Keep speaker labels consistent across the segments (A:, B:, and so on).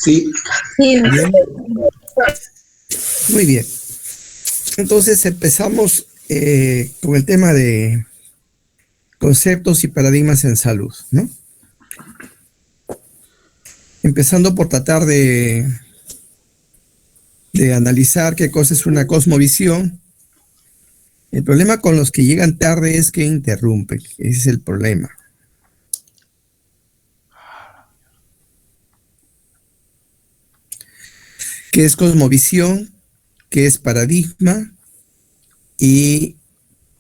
A: Sí.
B: Bien. Muy bien. Entonces empezamos con el tema de conceptos y paradigmas en salud, ¿no? Empezando por tratar de analizar qué cosa es una cosmovisión. El problema con los que llegan tarde es que interrumpen. Ese es el problema. ¿Qué es cosmovisión? ¿Qué es paradigma? Y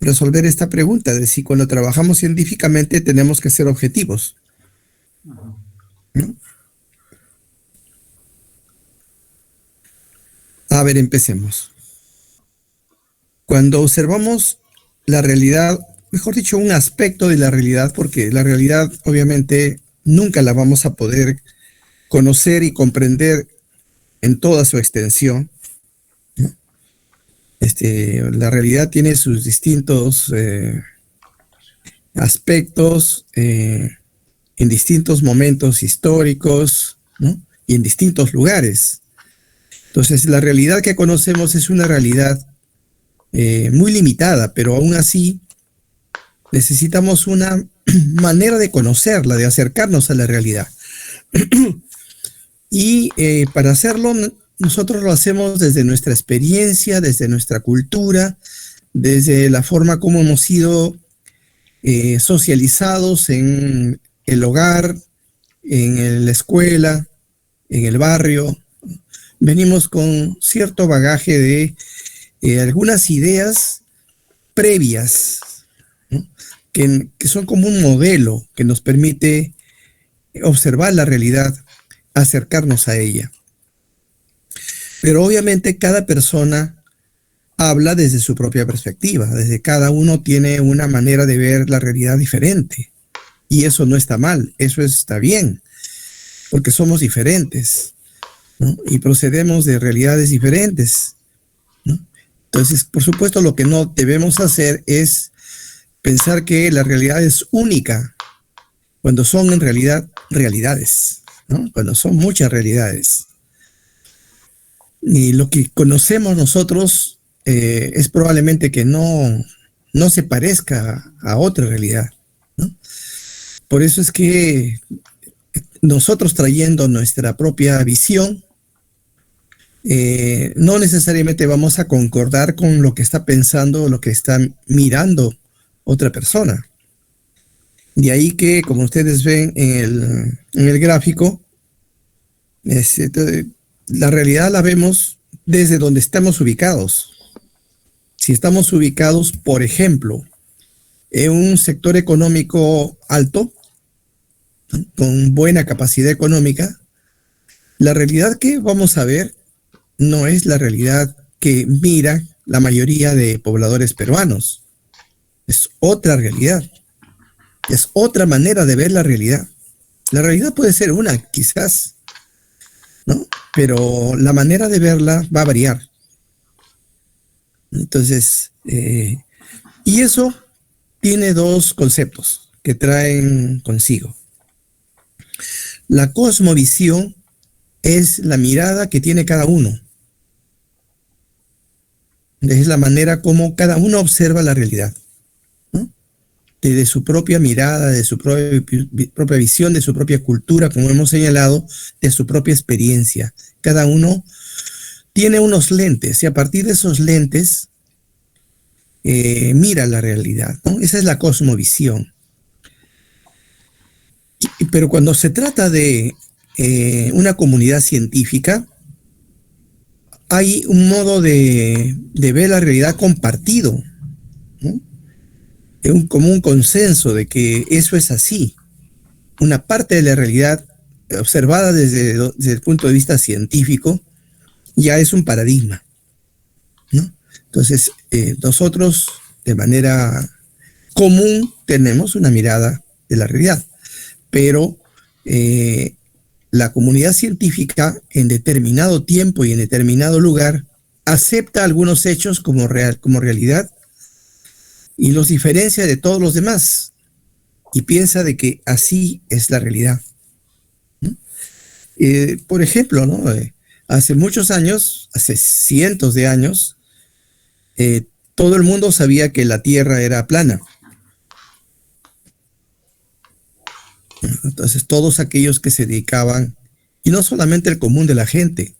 B: resolver esta pregunta de si cuando trabajamos científicamente tenemos que ser objetivos, ¿no? A ver, empecemos. Cuando observamos la realidad, mejor dicho, un aspecto de la realidad, porque la realidad obviamente nunca la vamos a poder conocer y comprender en toda su extensión, ¿no? La realidad tiene sus distintos aspectos en distintos momentos históricos, ¿no? Y en distintos lugares. Entonces, la realidad que conocemos es una realidad muy limitada, pero aún así necesitamos una manera de conocerla, de acercarnos a la realidad. Y para hacerlo, nosotros lo hacemos desde nuestra experiencia, desde nuestra cultura, desde la forma como hemos sido socializados en el hogar, en la escuela, en el barrio. Venimos con cierto bagaje de algunas ideas previas, ¿no? que son como un modelo que nos permite observar la realidad, acercarnos a ella. Pero obviamente cada persona habla desde su propia perspectiva, desde cada uno tiene una manera de ver la realidad diferente. Y eso no está mal, eso está bien, porque somos diferentes, ¿no? Y procedemos de realidades diferentes, ¿no? Entonces, por supuesto, lo que no debemos hacer es pensar que la realidad es única, cuando son en realidad realidades, ¿no? Cuando son muchas realidades. Y lo que conocemos nosotros es probablemente que no se parezca a otra realidad, ¿no? Por eso es que nosotros trayendo nuestra propia visión, no necesariamente vamos a concordar con lo que está pensando o lo que está mirando otra persona. De ahí que, como ustedes ven en el gráfico, la realidad la vemos desde donde estamos ubicados. Si estamos ubicados, por ejemplo, en un sector económico alto, ¿no? Con buena capacidad económica, la realidad que vamos a ver no es la realidad que mira la mayoría de pobladores peruanos. Es otra realidad. Es otra manera de ver la realidad. La realidad puede ser una, quizás, ¿no? Pero la manera de verla va a variar. Entonces, y eso tiene dos conceptos que traen consigo. La cosmovisión es la mirada que tiene cada uno. Es la manera como cada uno observa la realidad, ¿no? Desde su propia mirada, de su propia visión, de su propia cultura, como hemos señalado, de su propia experiencia. Cada uno tiene unos lentes y a partir de esos lentes mira la realidad, ¿no? Esa es la cosmovisión. Pero cuando se trata de una comunidad científica, hay un modo de ver la realidad compartido, ¿no? Como un consenso de que eso es así. Una parte de la realidad observada desde el punto de vista científico ya es un paradigma, ¿no? Entonces, nosotros de manera común tenemos una mirada de la realidad, pero la comunidad científica en determinado tiempo y en determinado lugar acepta algunos hechos como realidad y los diferencia de todos los demás y piensa de que así es la realidad, ¿no? Por ejemplo, ¿no? Hace muchos años, hace cientos de años, todo el mundo sabía que la Tierra era plana. Entonces, todos aquellos que se dedicaban, y no solamente el común de la gente,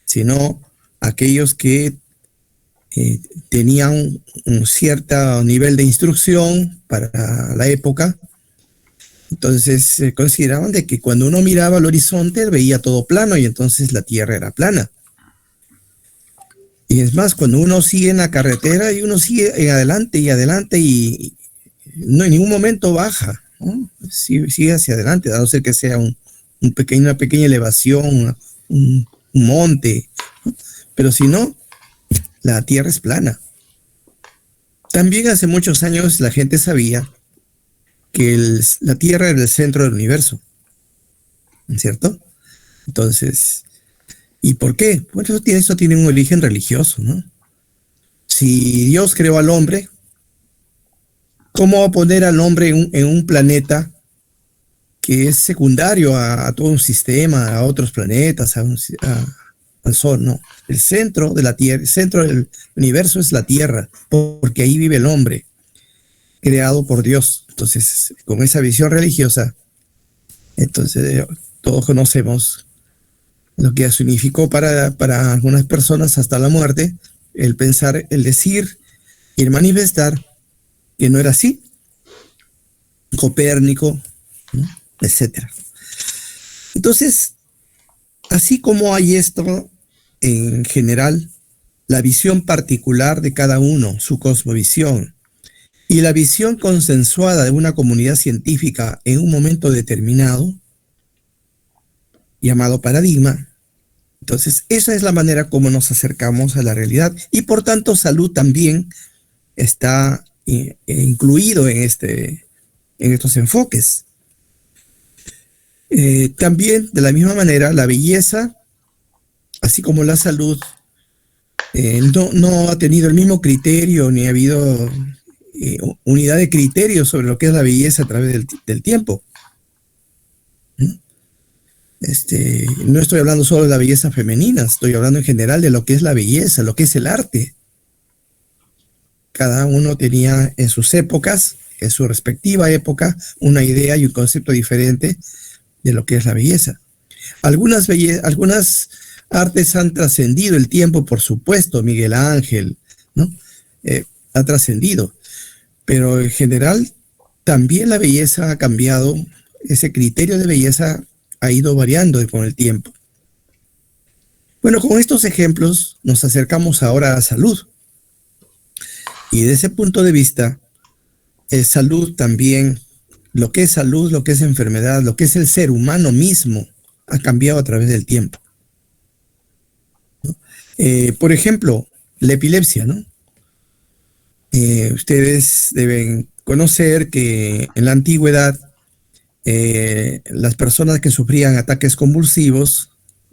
B: sino aquellos que tenían un cierto nivel de instrucción para la época. Entonces se consideraban de que cuando uno miraba al horizonte veía todo plano y entonces la Tierra era plana. Y es más, cuando uno sigue en la carretera y uno sigue en adelante y adelante y no en ningún momento baja, ¿no? Sigue hacia adelante, a no ser que sea una pequeña elevación, un monte, ¿no? Pero si no, la Tierra es plana. También hace muchos años la gente sabía que la Tierra era el centro del universo, ¿cierto? Entonces, ¿y por qué? Bueno, eso tiene un origen religioso, ¿no? Si Dios creó al hombre, ¿cómo va a poner al hombre en un planeta que es secundario a todo un sistema, a otros planetas, al Sol? No. El centro de la Tierra, el centro del universo es la Tierra, porque ahí vive el hombre, creado por Dios. Entonces, con esa visión religiosa, entonces todos conocemos lo que significó para algunas personas hasta la muerte, el pensar, el decir y el manifestar que no era así. Copérnico, ¿no? Etcétera. Entonces, así como hay esto en general, la visión particular de cada uno, su cosmovisión, y la visión consensuada de una comunidad científica en un momento determinado, llamado paradigma. Entonces, esa es la manera como nos acercamos a la realidad y por tanto salud también está incluido en estos enfoques. También, de la misma manera, la belleza, así como la salud, no ha tenido el mismo criterio ni ha habido unidad de criterio sobre lo que es la belleza a través del tiempo. No estoy hablando solo de la belleza femenina, estoy hablando en general de lo que es la belleza, lo que es el arte. Cada uno tenía en sus épocas, en su respectiva época, una idea y un concepto diferente de lo que es la belleza. Algunas artes han trascendido el tiempo, por supuesto, Miguel Ángel, ¿no? Ha trascendido, pero en general también la belleza ha cambiado, ese criterio de belleza ha ido variando con el tiempo. Bueno, con estos ejemplos nos acercamos ahora a la salud. Y desde ese punto de vista, salud también, lo que es salud, lo que es enfermedad, lo que es el ser humano mismo, ha cambiado a través del tiempo, ¿no? Por ejemplo, la epilepsia, ¿no? Ustedes deben conocer que en la antigüedad las personas que sufrían ataques convulsivos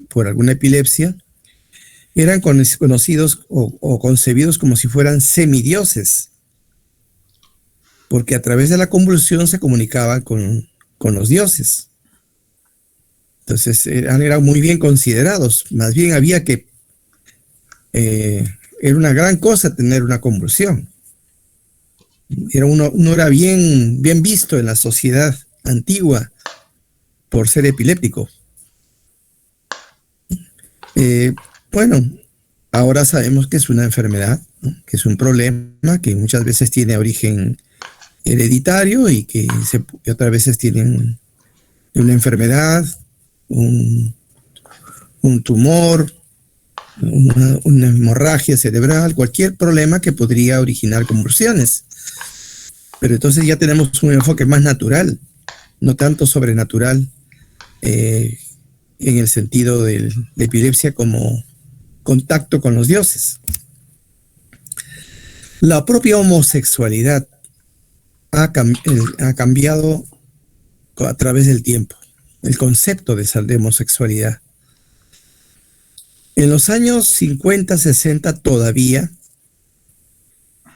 B: por alguna epilepsia eran conocidos o concebidos como si fueran semidioses, porque a través de la convulsión se comunicaban con los dioses. Entonces eran muy bien considerados, más bien había que, era una gran cosa tener una convulsión. Uno era bien visto en la sociedad antigua por ser epiléptico. Bueno, ahora sabemos que es una enfermedad, ¿no? Que es un problema que muchas veces tiene origen hereditario y que otras veces tienen una enfermedad, un tumor, una hemorragia cerebral, cualquier problema que podría originar convulsiones. Pero entonces ya tenemos un enfoque más natural, no tanto sobrenatural, en el sentido de la epilepsia como contacto con los dioses. La propia homosexualidad ha cambiado a través del tiempo, el concepto de homosexualidad. En los años 50, 60 todavía,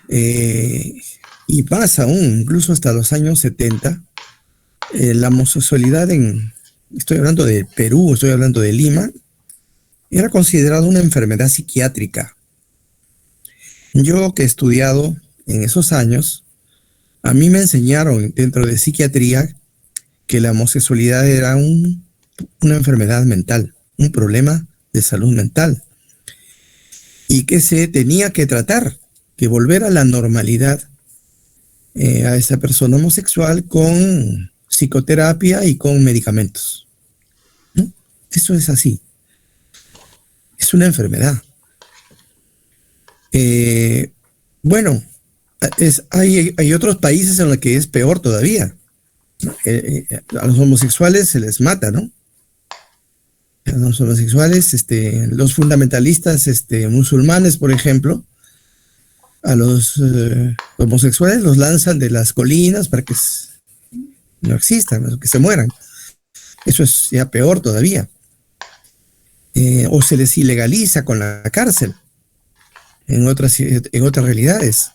B: y más aún, incluso hasta los años 70, la homosexualidad en estoy hablando de Perú, estoy hablando de Lima, era considerado una enfermedad psiquiátrica. Yo que he estudiado en esos años, a mí me enseñaron dentro de psiquiatría que la homosexualidad era una enfermedad mental, un problema de salud mental, y que se tenía que tratar, que volver a la normalidad a esa persona homosexual con psicoterapia y con medicamentos, ¿no? Eso es así, es una enfermedad. Bueno, hay otros países en los que es peor todavía. A los homosexuales se les mata, ¿no? A los homosexuales, los fundamentalistas musulmanes, por ejemplo, a los homosexuales los lanzan de las colinas para que no existan, que se mueran. Eso es ya peor todavía. O se les ilegaliza con la cárcel en otras realidades.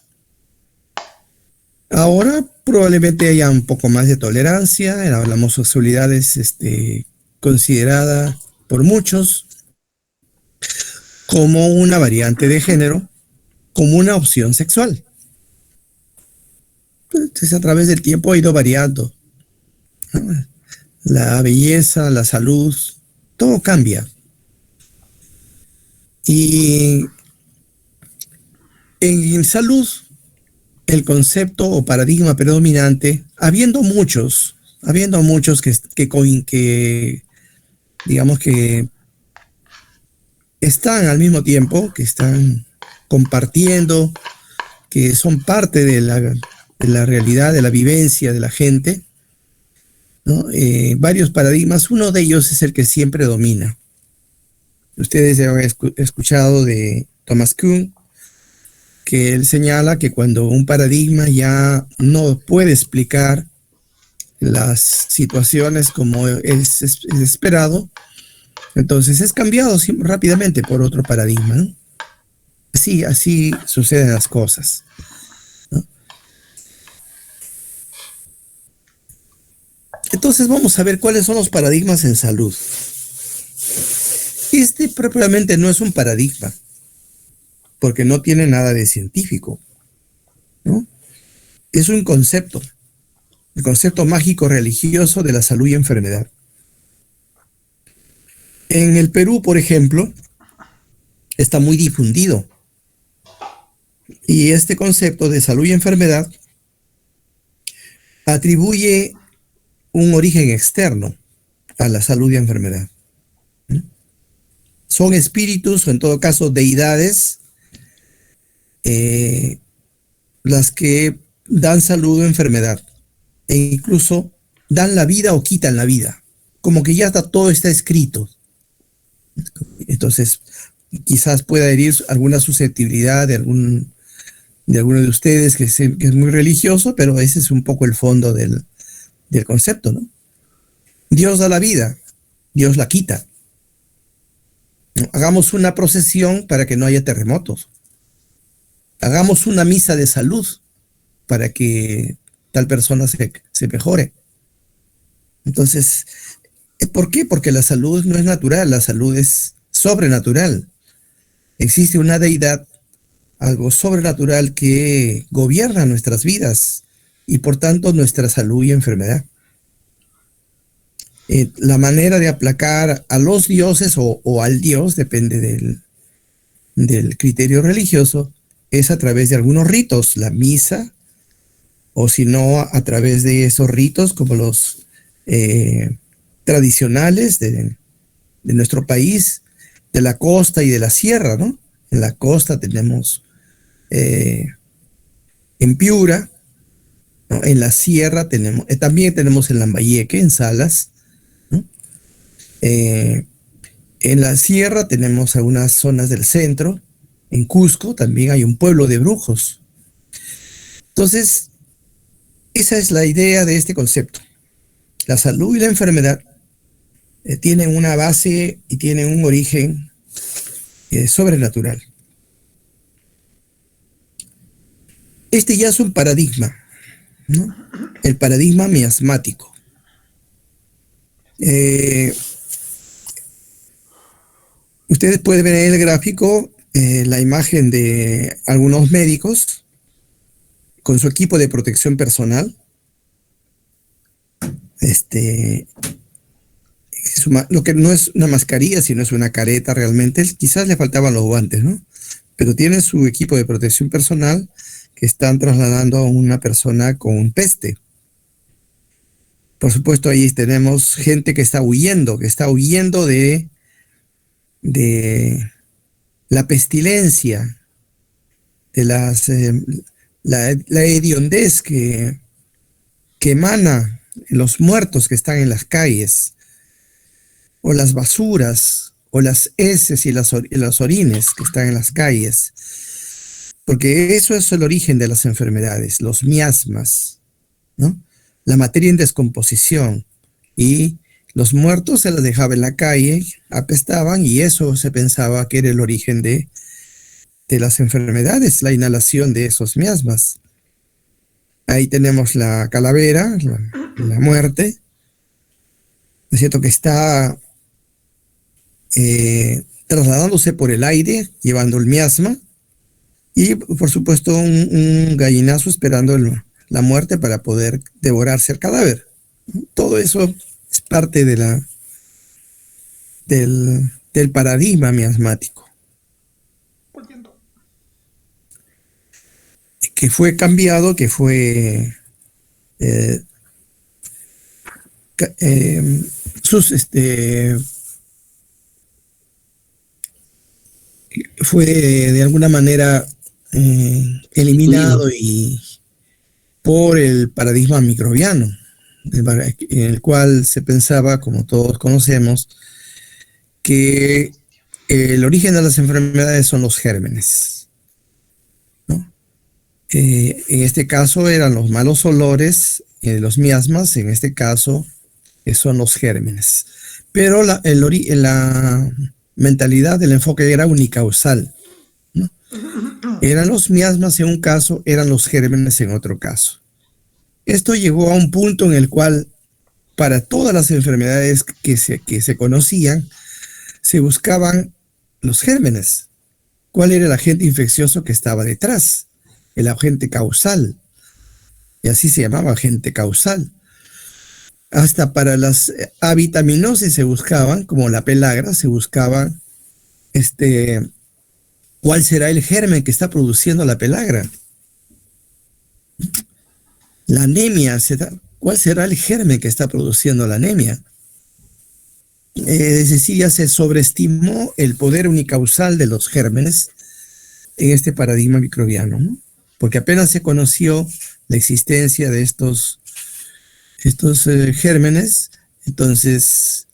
B: Ahora probablemente haya un poco más de tolerancia. La homosexualidad es considerada por muchos como una variante de género, como una opción sexual. Entonces, a través del tiempo ha ido variando, ¿no? La belleza, la salud, todo cambia. Y en salud, el concepto o paradigma predominante, habiendo muchos que digamos que están al mismo tiempo, que están compartiendo, que son parte de la realidad, de la vivencia de la gente, ¿no? Varios paradigmas, uno de ellos es el que siempre domina. Ustedes ya han escuchado de Thomas Kuhn, que él señala que cuando un paradigma ya no puede explicar las situaciones como es esperado, entonces es cambiado rápidamente por otro paradigma, ¿no? Así suceden las cosas, ¿no? Entonces vamos a ver cuáles son los paradigmas en salud. Propiamente no es un paradigma, porque no tiene nada de científico, ¿no? Es un concepto, el concepto mágico religioso de la salud y enfermedad. En el Perú, por ejemplo, está muy difundido. Y este concepto de salud y enfermedad atribuye un origen externo a la salud y enfermedad, ¿no? Son espíritus o en todo caso deidades las que dan salud o enfermedad e incluso dan la vida o quitan la vida, como que ya todo está escrito. Entonces quizás pueda herir alguna susceptibilidad de alguno de ustedes que es muy religioso, pero ese es un poco el fondo del concepto, ¿no? Dios da la vida, Dios la quita. Hagamos una procesión para que no haya terremotos. Hagamos una misa de salud para que tal persona se mejore. Entonces, ¿por qué? Porque la salud no es natural, la salud es sobrenatural. Existe una deidad, algo sobrenatural que gobierna nuestras vidas y por tanto nuestra salud y enfermedad. La manera de aplacar a los dioses o al Dios, depende del criterio religioso, es a través de algunos ritos, la misa, o si no, a través de esos ritos como los tradicionales de nuestro país, de la costa y de la sierra, ¿no? En la costa tenemos en Piura, ¿no? En la sierra también tenemos en Lambayeque, en Salas, ¿no? En la sierra tenemos algunas zonas del centro, en Cusco también hay un pueblo de brujos. Entonces, esa es la idea de este concepto. La salud y la enfermedad tienen una base y tienen un origen sobrenatural. Este ya es un paradigma, ¿no? El paradigma miasmático. Eh, Ustedes pueden ver en el gráfico la imagen de algunos médicos con su equipo de protección personal. Este, lo que no es una mascarilla, sino es una careta realmente. Quizás le faltaban los guantes, ¿no? Pero tienen su equipo de protección personal que están trasladando a una persona con peste. Por supuesto, ahí tenemos gente que está huyendo de la pestilencia, de la hediondez que emana los muertos que están en las calles, o las basuras, o las heces y los orines que están en las calles. Porque eso es el origen de las enfermedades, los miasmas, ¿no? La materia en descomposición. Y los muertos se los dejaba en la calle, apestaban, y eso se pensaba que era el origen de las enfermedades, la inhalación de esos miasmas. Ahí tenemos la calavera, la muerte, ¿no es cierto?, que está trasladándose por el aire, llevando el miasma, y por supuesto un gallinazo esperando la muerte para poder devorarse el cadáver. Todo eso es parte de del paradigma miasmático, que fue cambiado, que fue fue de alguna manera eliminado y por el paradigma microbiano, en el cual se pensaba, como todos conocemos, que el origen de las enfermedades son los gérmenes, ¿no? En este caso eran los malos olores, los miasmas, en este caso son los gérmenes. Pero la mentalidad del enfoque era unicausal, ¿no? Eran los miasmas en un caso, eran los gérmenes en otro caso. Esto llegó a un punto en el cual, para todas las enfermedades que se conocían, se buscaban los gérmenes. ¿Cuál era el agente infeccioso que estaba detrás? El agente causal. Y así se llamaba, agente causal. Hasta para las avitaminosis se buscaban, como la pelagra, se buscaban ¿cuál será el germen que está produciendo la pelagra? La anemia, ¿cuál será el germen que está produciendo la anemia? Es decir, ya se sobreestimó el poder unicausal de los gérmenes en este paradigma microbiano, ¿no? Porque apenas se conoció la existencia de estos gérmenes, entonces,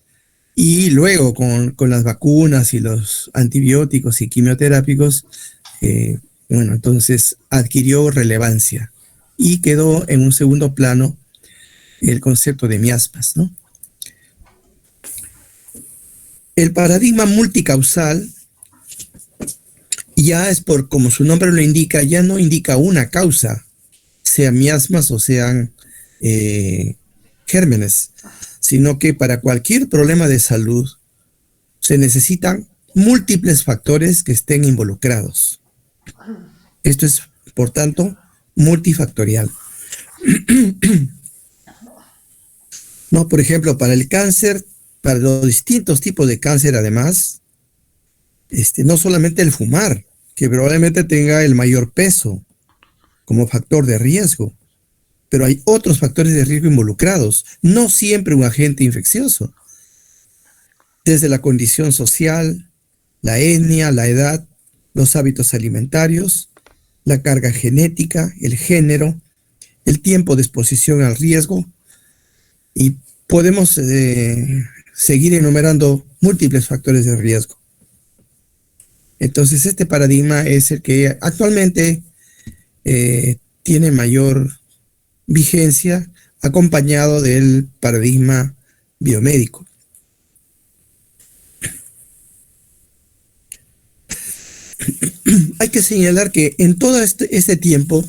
B: y luego con las vacunas y los antibióticos y quimioterápicos, bueno, entonces adquirió relevancia y quedó en un segundo plano el concepto de miasmas, ¿no? El paradigma multicausal ya es como su nombre lo indica, ya no indica una causa, sean miasmas o sean gérmenes, sino que para cualquier problema de salud se necesitan múltiples factores que estén involucrados. Esto es, por tanto, multifactorial. No, por ejemplo, para el cáncer, para los distintos tipos de cáncer, además, no solamente el fumar, que probablemente tenga el mayor peso como factor de riesgo, pero hay otros factores de riesgo involucrados, no siempre un agente infeccioso. Desde la condición social, la etnia, la edad, los hábitos alimentarios, la carga genética, el género, el tiempo de exposición al riesgo, y podemos seguir enumerando múltiples factores de riesgo. Entonces, este paradigma es el que actualmente tiene mayor vigencia, acompañado del paradigma biomédico. Hay que señalar que en todo este tiempo,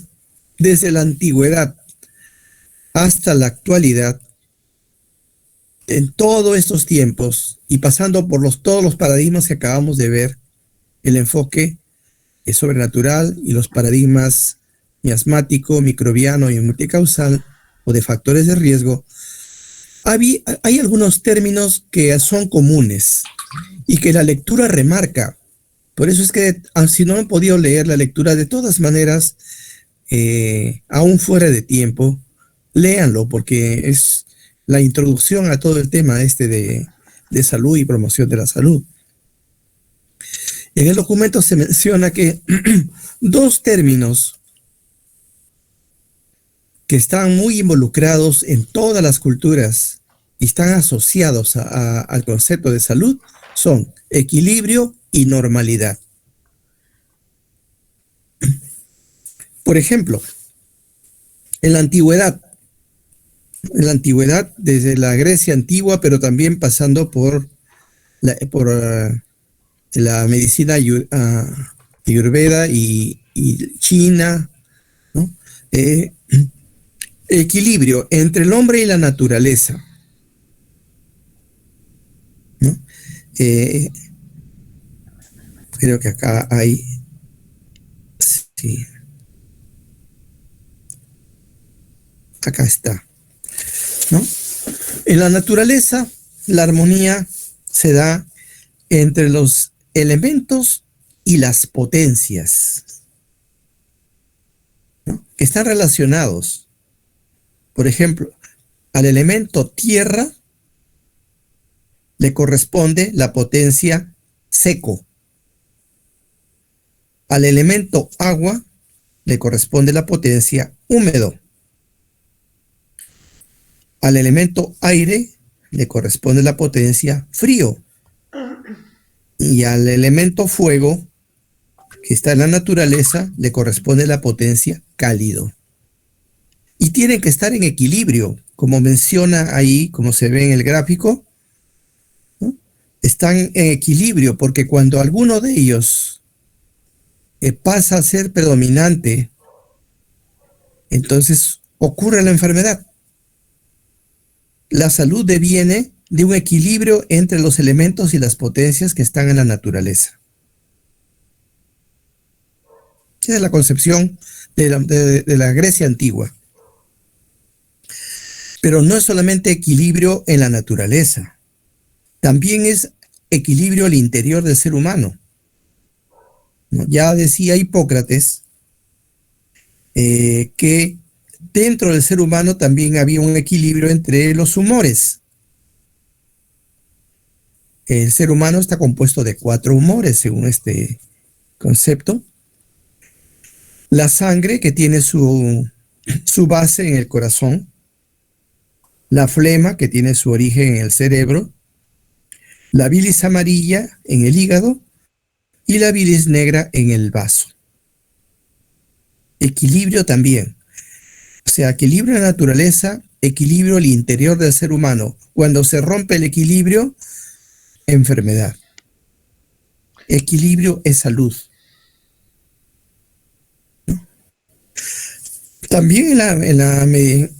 B: desde la antigüedad hasta la actualidad, en todos estos tiempos y pasando por todos los paradigmas que acabamos de ver, el enfoque es sobrenatural y los paradigmas miasmático, microbiano y multicausal o de factores de riesgo, hay algunos términos que son comunes y que la lectura remarca. Por eso es que, si no han podido leer la lectura, de todas maneras, aún fuera de tiempo, léanlo, porque es la introducción a todo el tema de salud y promoción de la salud. En el documento se menciona que dos términos que están muy involucrados en todas las culturas y están asociados al concepto de salud son equilibrio y normalidad. Por ejemplo, en la antigüedad, desde la Grecia antigua, pero también pasando por la medicina ayurveda y China, ¿no? Equilibrio entre el hombre y la naturaleza, ¿no? Creo que acá hay, sí, acá está, ¿no? En la naturaleza, la armonía se da entre los elementos y las potencias, ¿no? Que están relacionados. Por ejemplo, al elemento tierra le corresponde la potencia seco. Al elemento agua le corresponde la potencia húmedo. Al elemento aire le corresponde la potencia frío. Y al elemento fuego, que está en la naturaleza, le corresponde la potencia cálido. Y tienen que estar en equilibrio, como menciona ahí, como se ve en el gráfico, ¿no? Están en equilibrio porque cuando alguno de ellos pasa a ser predominante, entonces ocurre la enfermedad. La salud deviene de un equilibrio entre los elementos y las potencias que están en la naturaleza. Esa es la concepción de la Grecia antigua. Pero no es solamente equilibrio en la naturaleza, también es equilibrio al interior del ser humano, ¿no? Ya decía Hipócrates que dentro del ser humano también había un equilibrio entre los humores. El ser humano está compuesto de 4 humores, según este concepto. La sangre, que tiene su base en el corazón. La flema, que tiene su origen en el cerebro. La bilis amarilla en el hígado. Y la bilis negra en el vaso. Equilibrio también. O sea, equilibrio en la naturaleza, equilibrio al interior del ser humano. Cuando se rompe el equilibrio, enfermedad. Equilibrio es salud. ¿No? También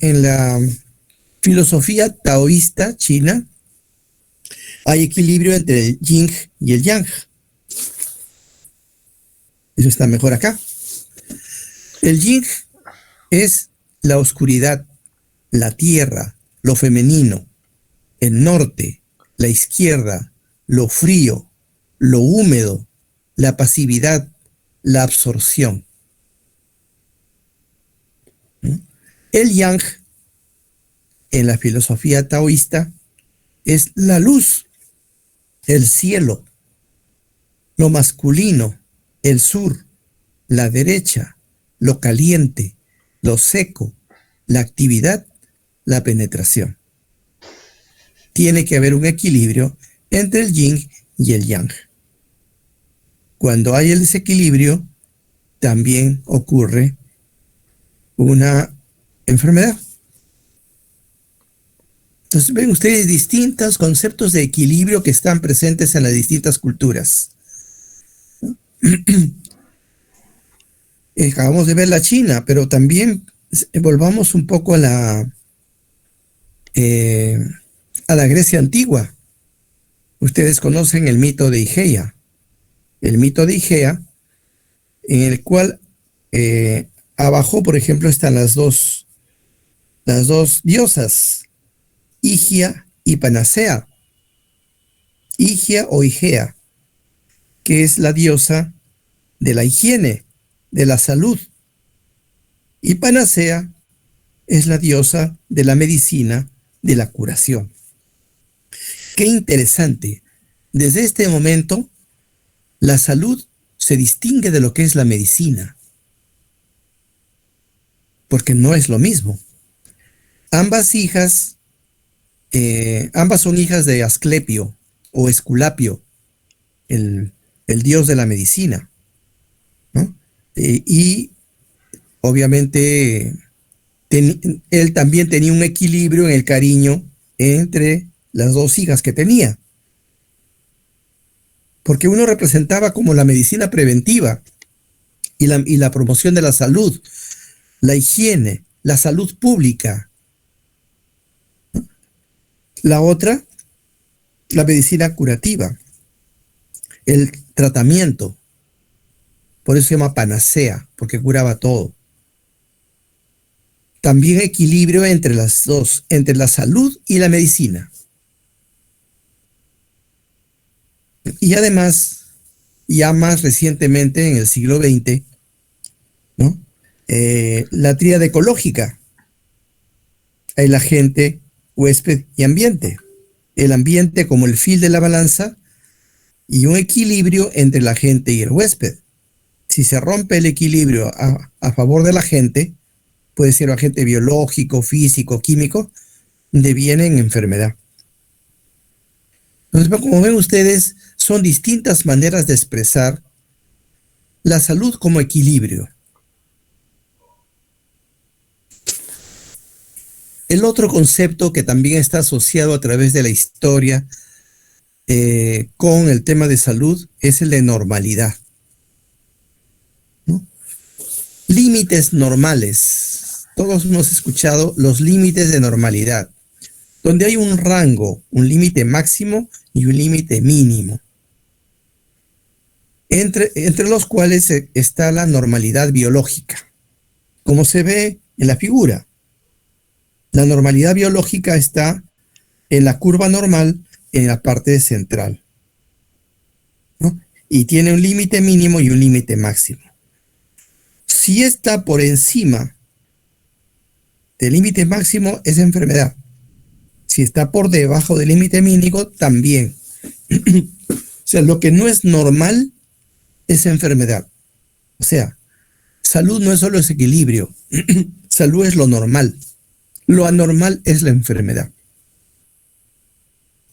B: en la filosofía taoísta china hay equilibrio entre el yin y el yang. Eso está mejor acá. El yin es la oscuridad, la tierra, lo femenino, el norte, la izquierda, lo frío, lo húmedo, la pasividad, la absorción. El yang, en la filosofía taoísta, es la luz, el cielo, lo masculino, el sur, la derecha, lo caliente, lo seco, la actividad, la penetración. Tiene que haber un equilibrio entre el yin y el yang. Cuando hay el desequilibrio, también ocurre una enfermedad. Entonces ven ustedes distintos conceptos de equilibrio que están presentes en las distintas culturas. Acabamos de ver la China, pero también volvamos un poco a a la Grecia antigua. Ustedes conocen el mito de Igea. El mito de Igea, en el cual abajo, por ejemplo, están las dos diosas, Higia y Panacea. Higia o Igea, que es la diosa de la higiene, de la salud. Y Panacea es la diosa de la medicina, de la curación. Qué interesante. Desde este momento, la salud se distingue de lo que es la medicina, porque no es lo mismo. Ambas son hijas de Asclepio o Esculapio, el dios de la medicina, ¿no? Y obviamente él también tenía un equilibrio en el cariño entre las dos hijas que tenía, porque uno representaba como la medicina preventiva y la promoción de la salud, la higiene, la salud pública. La otra, la medicina curativa, el tratamiento. Por eso se llama panacea, porque curaba todo. También equilibrio entre las dos, entre la salud y la medicina. Y además, ya más recientemente, en el siglo XX, ¿no? La tríada ecológica, el agente, huésped y ambiente. El ambiente como el fil de la balanza y un equilibrio entre el agente y el huésped. Si se rompe el equilibrio a favor de la gente, puede ser un agente biológico, físico, químico, deviene en enfermedad. Entonces, como ven ustedes, son distintas maneras de expresar la salud como equilibrio. El otro concepto que también está asociado a través de la historia con el tema de salud es el de normalidad, ¿no? Límites normales. Todos hemos escuchado los límites de normalidad, donde hay un rango, un límite máximo y un límite mínimo, entre los cuales está la normalidad biológica, como se ve en la figura. La normalidad biológica está en la curva normal en la parte central, ¿no? Y tiene un límite mínimo y un límite máximo. Si está por encima del límite máximo, es enfermedad. Si está por debajo del límite mínimo, también. O sea, lo que no es normal es enfermedad. O sea, salud no es solo ese equilibrio. Salud es lo normal. Lo anormal es la enfermedad.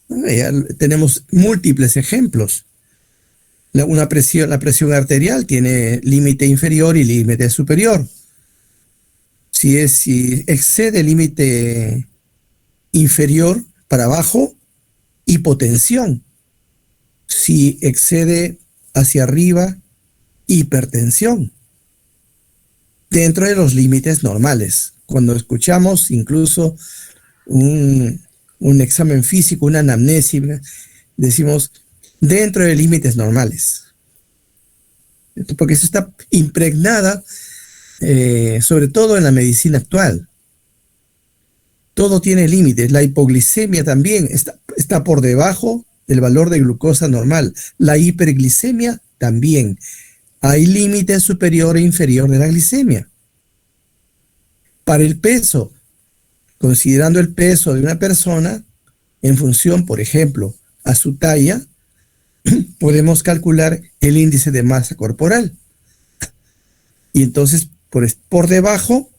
B: Ya tenemos múltiples ejemplos. La presión arterial tiene límite inferior y límite superior. Si excede el límite inferior para abajo, hipotensión. Si excede hacia arriba, hipertensión. Dentro de los límites normales. Cuando escuchamos incluso un examen físico, una anamnesis, decimos dentro de límites normales. Porque eso está impregnada, sobre todo en la medicina actual. Todo tiene límites. La hipoglicemia también está por debajo del valor de glucosa normal. La hiperglicemia también. Hay límite superior e inferior de la glicemia. Para el peso, considerando el peso de una persona en función, por ejemplo, a su talla, podemos calcular el índice de masa corporal. Y entonces, por debajo,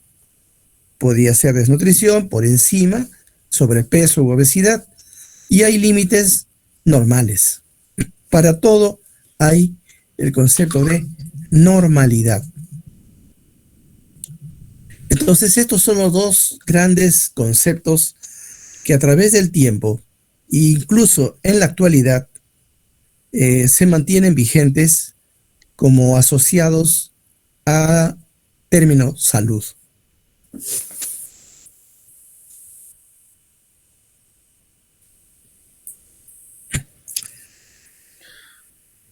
B: podría ser desnutrición, por encima, sobrepeso u obesidad. Y hay límites normales. Para todo hay el concepto de normalidad. Entonces, estos son los dos grandes conceptos que a través del tiempo, incluso en la actualidad, se mantienen vigentes como asociados a término salud.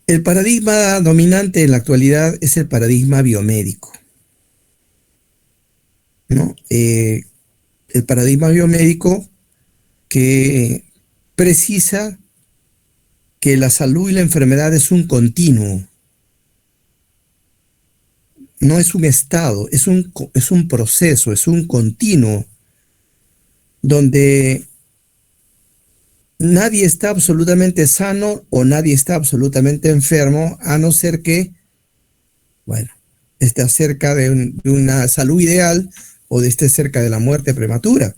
B: El paradigma dominante en la actualidad es el paradigma biomédico, ¿no? El paradigma biomédico que precisa que la salud y la enfermedad es un continuo, no es un estado, es un proceso, es un continuo, donde nadie está absolutamente sano o nadie está absolutamente enfermo, a no ser que, bueno, esté cerca de una salud ideal o de esté cerca de la muerte prematura.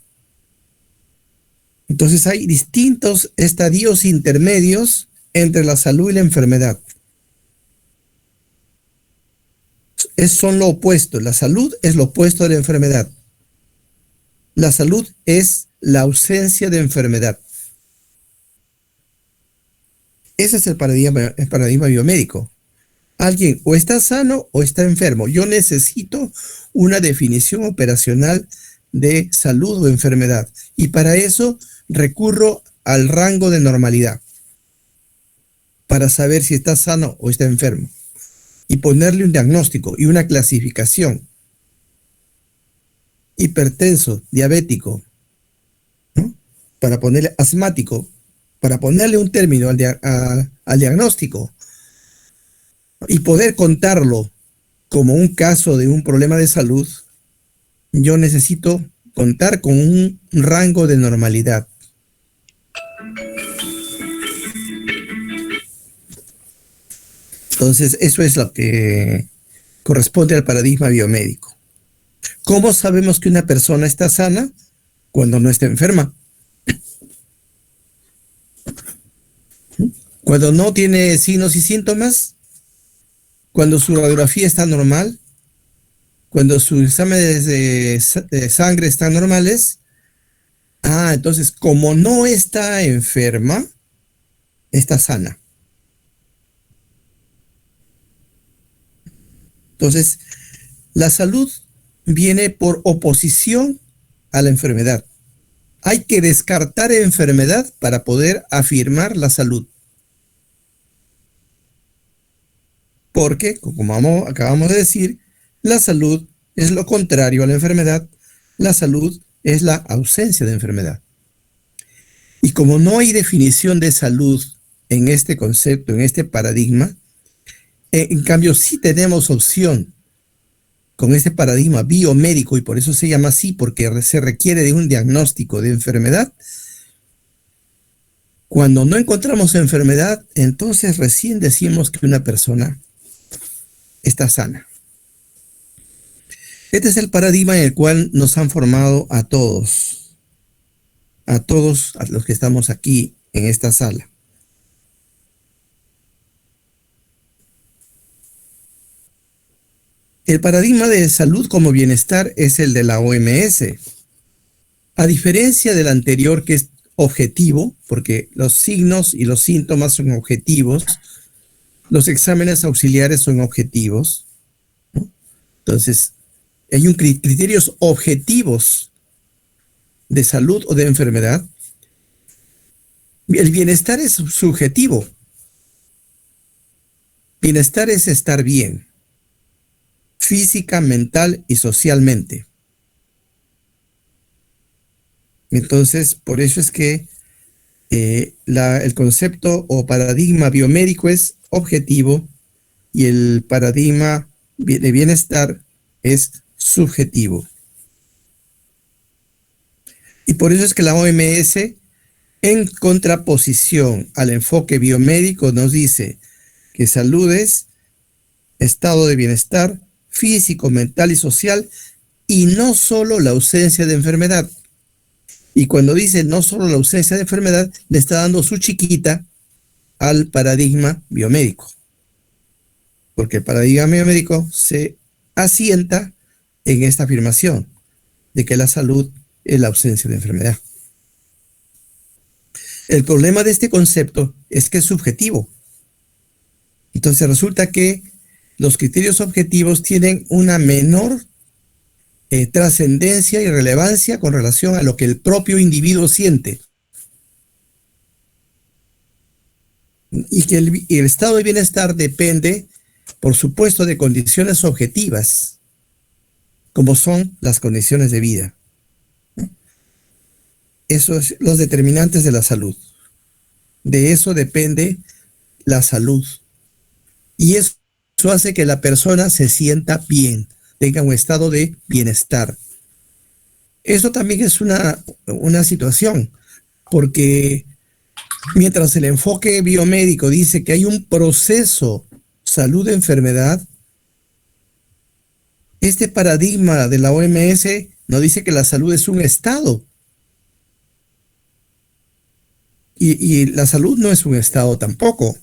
B: Entonces hay distintos estadios intermedios entre la salud y la enfermedad. Son lo opuesto. La salud es lo opuesto de la enfermedad. La salud es la ausencia de enfermedad. Ese es el paradigma biomédico. Alguien o está sano o está enfermo. Yo necesito una definición operacional de salud o enfermedad. Y para eso recurro al rango de normalidad, para saber si está sano o está enfermo. Y ponerle un diagnóstico y una clasificación. Hipertenso, diabético, ¿no? Para ponerle asmático, para ponerle un término al diagnóstico y poder contarlo como un caso de un problema de salud, yo necesito contar con un rango de normalidad. Entonces, eso es lo que corresponde al paradigma biomédico. ¿Cómo sabemos que una persona está sana? Cuando no está enferma. Cuando no tiene signos y síntomas. Cuando su radiografía está normal. Cuando sus exámenes de sangre están normales. Entonces, como no está enferma, está sana. Entonces, la salud viene por oposición a la enfermedad. Hay que descartar enfermedad para poder afirmar la salud. Porque, como acabamos de decir, la salud es lo contrario a la enfermedad. La salud es la ausencia de enfermedad. Y como no hay definición de salud en este concepto, en este paradigma, en cambio sí tenemos opción con este paradigma biomédico, y por eso se llama así, porque se requiere de un diagnóstico de enfermedad. Cuando no encontramos enfermedad, entonces recién decimos que una persona está sana. Este es el paradigma en el cual nos han formado a todos a los que estamos aquí en esta sala. El paradigma de salud como bienestar es el de la OMS. A diferencia del anterior, que es objetivo, porque los signos y los síntomas son objetivos, los exámenes auxiliares son objetivos, ¿no? Entonces, hay criterios objetivos de salud o de enfermedad. El bienestar es subjetivo. Bienestar es estar bien, física, mental y socialmente. Entonces, por eso es que el concepto o paradigma biomédico es objetivo y el paradigma de bienestar es subjetivo. Y por eso es que la OMS, en contraposición al enfoque biomédico, nos dice que salud es estado de bienestar físico, mental y social, y no solo la ausencia de enfermedad. Y cuando dice no solo la ausencia de enfermedad, le está dando su chiquita al paradigma biomédico. Porque el paradigma biomédico se asienta en esta afirmación de que la salud es la ausencia de enfermedad. El problema de este concepto es que es subjetivo. Entonces resulta que los criterios objetivos tienen una menor trascendencia y relevancia con relación a lo que el propio individuo siente. Y que el estado de bienestar depende, por supuesto, de condiciones objetivas, como son las condiciones de vida. Eso es los determinantes de la salud. De eso depende la salud. Y eso hace que la persona se sienta bien, tenga un estado de bienestar. Eso también es una situación, porque mientras el enfoque biomédico dice que hay un proceso salud-enfermedad, este paradigma de la OMS nos dice que la salud es un estado. Y la salud no es un estado tampoco.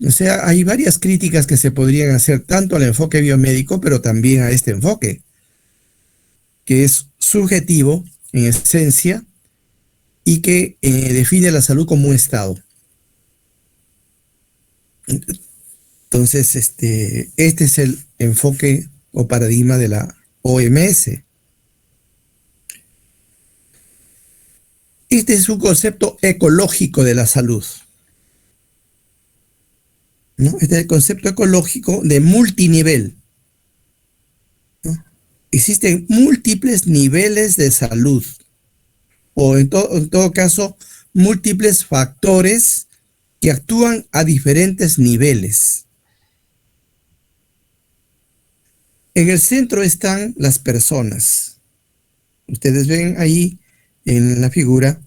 B: O sea, hay varias críticas que se podrían hacer tanto al enfoque biomédico, pero también a este enfoque, que es subjetivo en esencia y que define la salud como un estado. Entonces, este es el enfoque o paradigma de la OMS. Este es un concepto ecológico de la salud, ¿no? Este es el concepto ecológico de multinivel, ¿no? Existen múltiples niveles de salud, o en todo caso, múltiples factores que actúan a diferentes niveles. En el centro están las personas. Ustedes ven ahí en la figura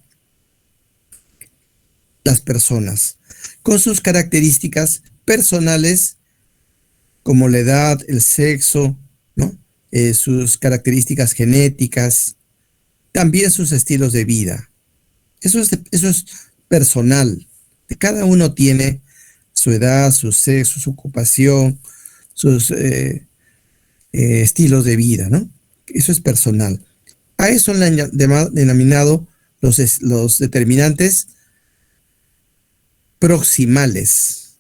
B: las personas, con sus características personales, como la edad, el sexo, ¿no? Sus características genéticas, también sus estilos de vida. Eso es personal. Cada uno tiene su edad, su sexo, su ocupación, sus estilos de vida, ¿no? Eso es personal. A eso le han denominado los determinantes proximales.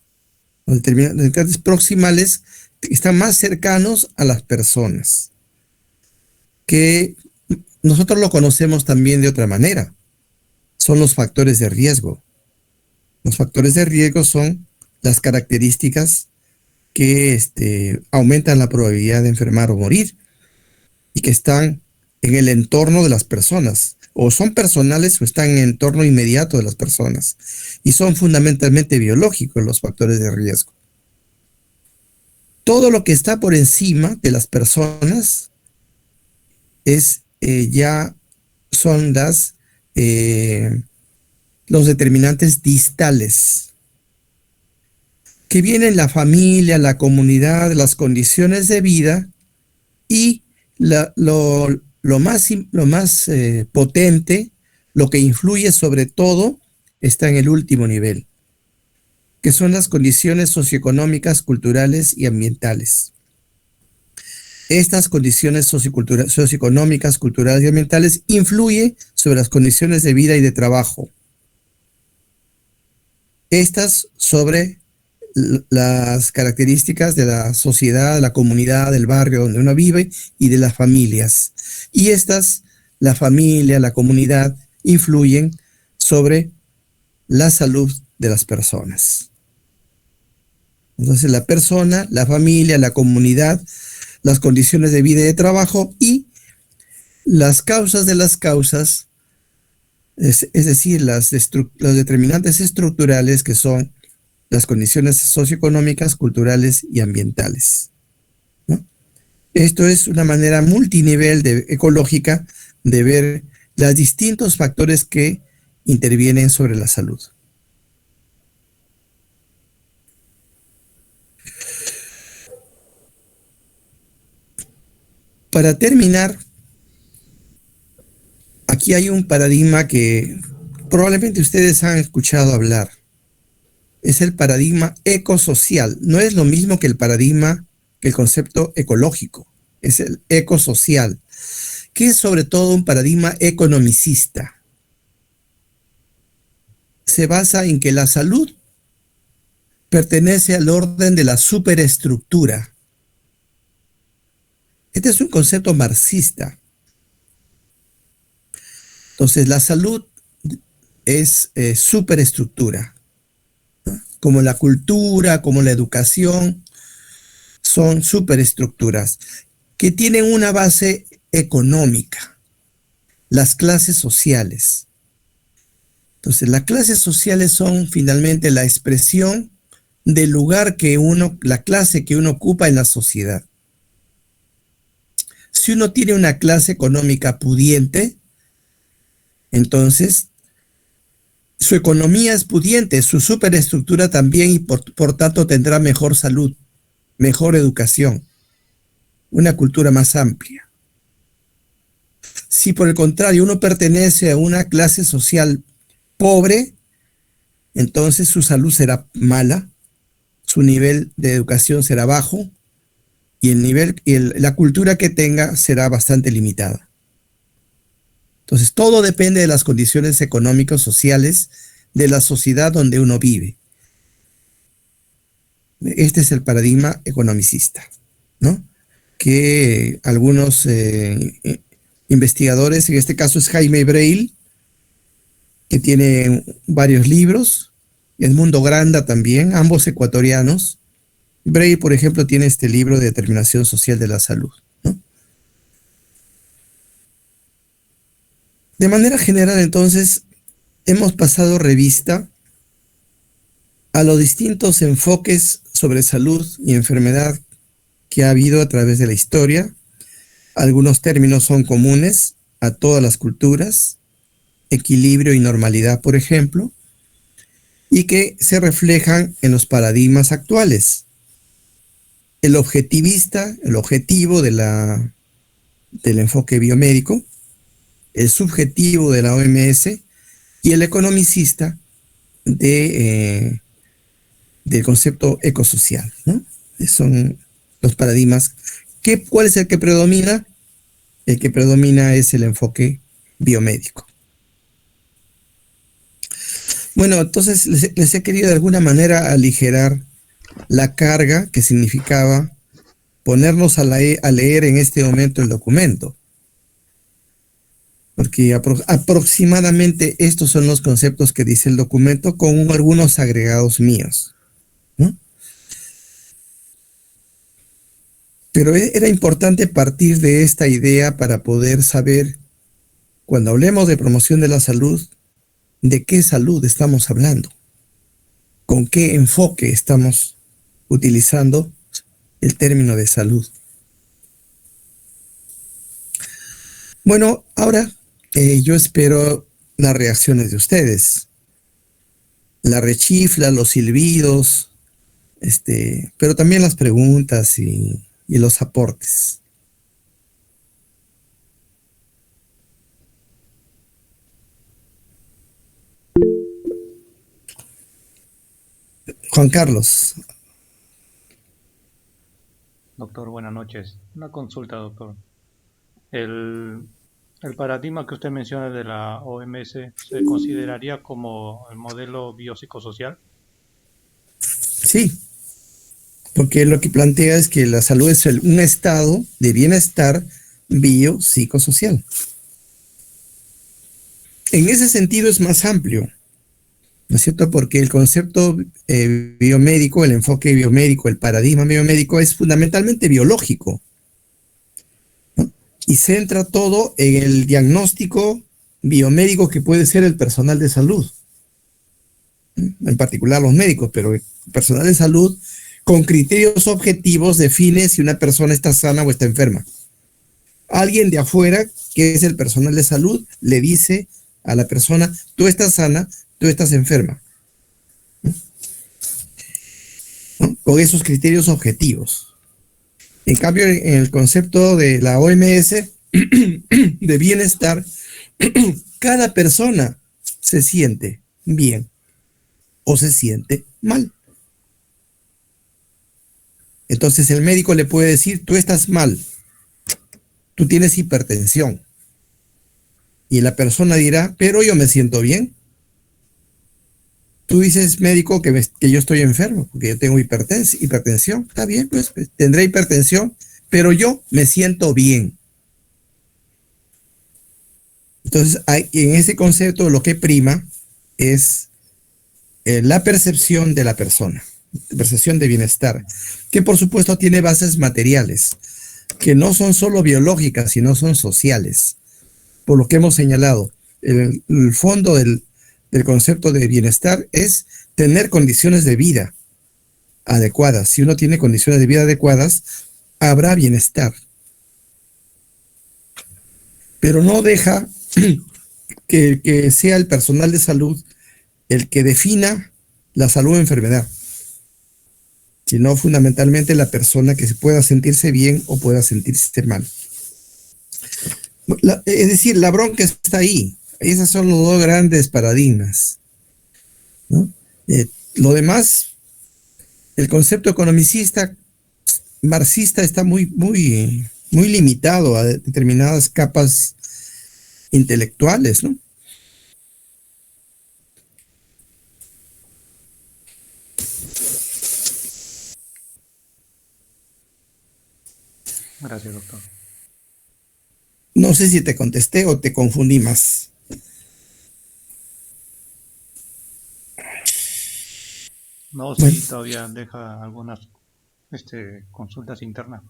B: Los determinantes proximales están más cercanos a las personas, que nosotros lo conocemos también de otra manera. Son los factores de riesgo. Los factores de riesgo son las características que aumentan la probabilidad de enfermar o morir y que están en el entorno de las personas, o son personales o están en el entorno inmediato de las personas, y son fundamentalmente biológicos los factores de riesgo. Todo lo que está por encima de las personas ya son los determinantes distales, que vienen la familia, la comunidad, las condiciones de vida y lo más potente, lo que influye sobre todo, está en el último nivel, que son las condiciones socioeconómicas, culturales y ambientales. Estas condiciones socioeconómicas, culturales y ambientales influyen sobre las condiciones de vida y de trabajo. Estas sobre las características de la sociedad, de la comunidad, del barrio donde uno vive y de las familias. Y la familia, la comunidad, influyen sobre la salud de las personas. Entonces, la persona, la familia, la comunidad, las condiciones de vida y de trabajo y las causas de las causas, es decir, los determinantes estructurales, que son las condiciones socioeconómicas, culturales y ambientales, ¿no? Esto es una manera multinivel ecológica de ver los distintos factores que intervienen sobre la salud. Para terminar, aquí hay un paradigma que probablemente ustedes han escuchado hablar. Es el paradigma ecosocial. No es lo mismo que el concepto ecológico. Es el ecosocial, que es sobre todo un paradigma economicista. Se basa en que la salud pertenece al orden de la superestructura. Este es un concepto marxista. Entonces, la salud es superestructura. como la cultura, como la educación, son superestructuras que tienen una base económica, las clases sociales. Entonces, las clases sociales son finalmente la expresión del lugar que la clase que uno ocupa en la sociedad. Si uno tiene una clase económica pudiente, entonces su economía es pudiente, su superestructura también y por tanto tendrá mejor salud, mejor educación, una cultura más amplia. Si por el contrario uno pertenece a una clase social pobre, entonces su salud será mala, su nivel de educación será bajo y la cultura que tenga será bastante limitada. Entonces todo depende de las condiciones económicas, sociales de la sociedad donde uno vive. Este es el paradigma economicista, ¿no? Que algunos investigadores, en este caso es Jaime Breil, que tiene varios libros, Edmundo Granda también, ambos ecuatorianos. Breil, por ejemplo, tiene este libro de Determinación Social de la Salud, ¿no? De manera general, entonces, hemos pasado revista a los distintos enfoques sobre salud y enfermedad que ha habido a través de la historia. Algunos términos son comunes a todas las culturas, equilibrio y normalidad, por ejemplo, y que se reflejan en los paradigmas actuales. El objetivista, el objetivo del enfoque biomédico, el subjetivo de la OMS y el economicista del concepto ecosocial, ¿no? Son los paradigmas. ¿Cuál es el que predomina? El que predomina es el enfoque biomédico. Bueno, entonces les he querido de alguna manera aligerar la carga que significaba ponernos a leer en este momento el documento. Porque aproximadamente estos son los conceptos que dice el documento con algunos agregados míos, ¿no? Pero era importante partir de esta idea para poder saber, cuando hablemos de promoción de la salud, de qué salud estamos hablando, con qué enfoque estamos utilizando el término de salud. Bueno, ahora yo espero las reacciones de ustedes, la rechifla, los silbidos, pero también las preguntas y los aportes. Juan Carlos.
A: Doctor, buenas noches. Una consulta, doctor. El paradigma que usted menciona de la OMS, ¿se consideraría como el modelo biopsicosocial?
B: Sí, porque lo que plantea es que la salud es un estado de bienestar biopsicosocial. En ese sentido es más amplio, ¿no es cierto? Porque el concepto biomédico, el enfoque biomédico, el paradigma biomédico es fundamentalmente biológico, ¿no? Y centra todo en el diagnóstico biomédico que puede ser el personal de salud, ¿no? En particular los médicos, pero el personal de salud con criterios objetivos define si una persona está sana o está enferma. Alguien de afuera, que es el personal de salud, le dice a la persona, tú estás sana, tú estás enferma, ¿no? Con esos criterios objetivos. En cambio, en el concepto de la OMS de bienestar, cada persona se siente bien o se siente mal. Entonces el médico le puede decir, tú estás mal, tú tienes hipertensión. Y la persona dirá, pero yo me siento bien. Tú dices, médico, que yo estoy enfermo, porque yo tengo hipertensión. Está bien, pues tendré hipertensión, pero yo me siento bien. Entonces, en ese concepto lo que prima es la percepción de la persona, percepción de bienestar, que por supuesto tiene bases materiales, que no son solo biológicas, sino son sociales. Por lo que hemos señalado, el fondo del concepto de bienestar es tener condiciones de vida adecuadas. Si uno tiene condiciones de vida adecuadas, habrá bienestar. Pero no deja que sea el personal de salud el que defina la salud o enfermedad, sino fundamentalmente la persona que se pueda sentirse bien o pueda sentirse mal. Es decir, la bronca está ahí. Esos son los dos grandes paradigmas, ¿no? Lo demás, el concepto economicista, marxista, está muy limitado a determinadas capas intelectuales, ¿no?
A: Gracias, doctor.
B: No sé si te contesté o te confundí más.
A: No, sí, bueno, todavía deja algunas consultas internas.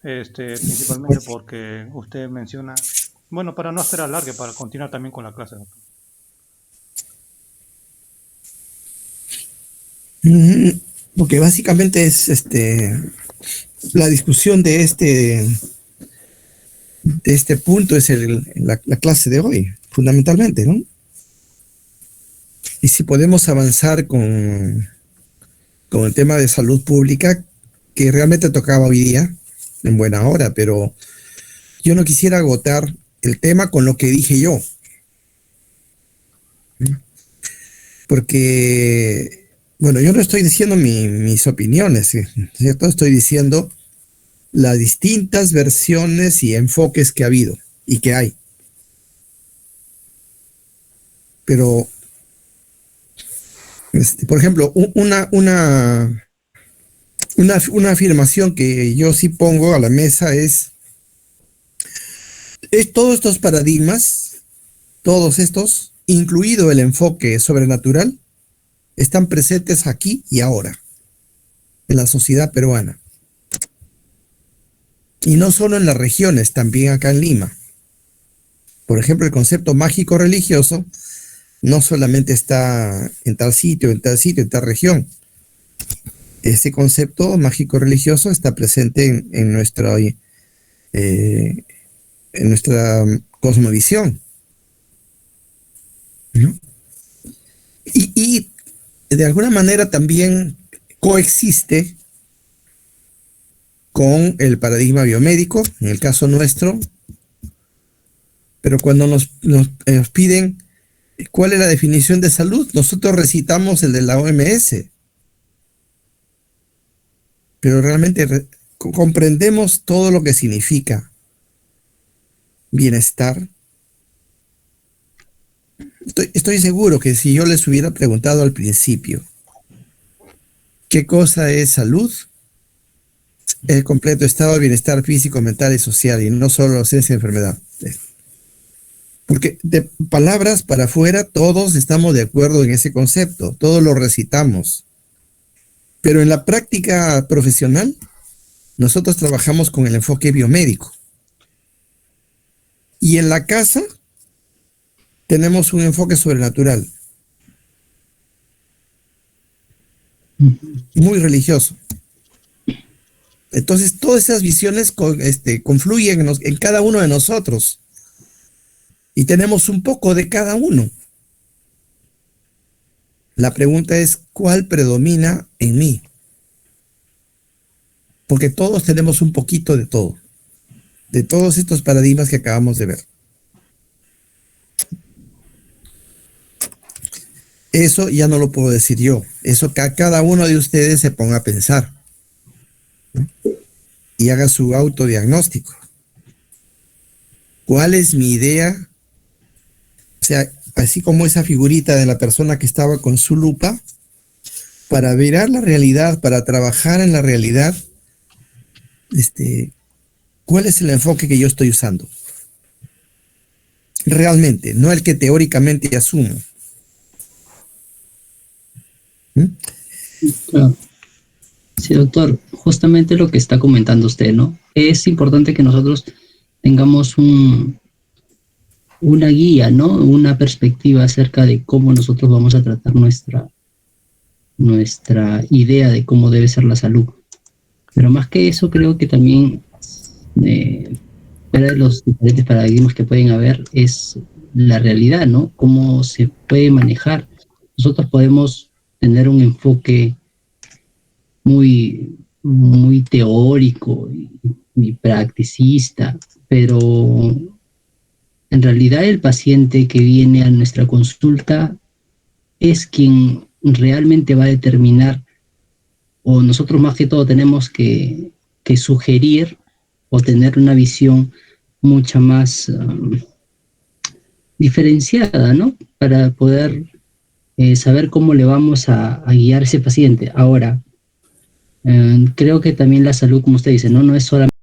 A: Principalmente porque usted menciona, bueno, para no hacer alargue, para continuar también con la clase, doctor.
B: Porque básicamente es la discusión de este punto es la clase de hoy, fundamentalmente, ¿no? Y si podemos avanzar con el tema de salud pública, que realmente tocaba hoy día, en buena hora, pero yo no quisiera agotar el tema con lo que dije yo. Porque, bueno, yo no estoy diciendo mis opiniones, ¿cierto? Estoy diciendo las distintas versiones y enfoques que ha habido y que hay. Pero, por ejemplo, una afirmación que yo sí pongo a la mesa es todos estos paradigmas, todos estos, incluido el enfoque sobrenatural, están presentes aquí y ahora, en la sociedad peruana. Y no solo en las regiones, también acá en Lima. Por ejemplo, el concepto mágico religioso no solamente está en tal sitio, en tal sitio, en tal región. Ese concepto mágico religioso está presente en nuestra cosmovisión, ¿no? Y de alguna manera también coexiste con el paradigma biomédico, en el caso nuestro, pero cuando nos piden cuál es la definición de salud, nosotros recitamos el de la OMS, pero realmente comprendemos todo lo que significa bienestar. Estoy seguro que si yo les hubiera preguntado al principio qué cosa es salud, el completo estado de bienestar físico, mental y social, y no solo ausencia de enfermedad. Porque de palabras para afuera todos estamos de acuerdo en ese concepto, todos lo recitamos. Pero en la práctica profesional, nosotros trabajamos con el enfoque biomédico. Y en la casa tenemos un enfoque sobrenatural, muy religioso. Entonces, todas esas visiones confluyen en cada uno de nosotros. Y tenemos un poco de cada uno. La pregunta es, ¿cuál predomina en mí? Porque todos tenemos un poquito de todo. De todos estos paradigmas que acabamos de ver. Eso ya no lo puedo decir yo. Eso que cada uno de ustedes se ponga a pensar, ¿no? Y haga su autodiagnóstico. ¿Cuál es mi idea? O sea, así como esa figurita de la persona que estaba con su lupa, para mirar la realidad, para trabajar en la realidad, ¿cuál es el enfoque que yo estoy usando? Realmente, no el que teóricamente asumo. ¿Mm?
C: Claro. Sí, doctor, justamente lo que está comentando usted, ¿no? Es importante que nosotros tengamos una guía, ¿no? Una perspectiva acerca de cómo nosotros vamos a tratar nuestra idea de cómo debe ser la salud. Pero más que eso, creo que también, fuera de los diferentes paradigmas que pueden haber, es la realidad, ¿no? Cómo se puede manejar. Nosotros podemos tener un enfoque muy teórico y practicista, pero en realidad el paciente que viene a nuestra consulta es quien realmente va a determinar, o nosotros más que todo tenemos que sugerir o tener una visión mucha más diferenciada, ¿no? Para poder saber cómo le vamos a guiar a ese paciente. Ahora, creo que también la salud, como usted dice, no es solamente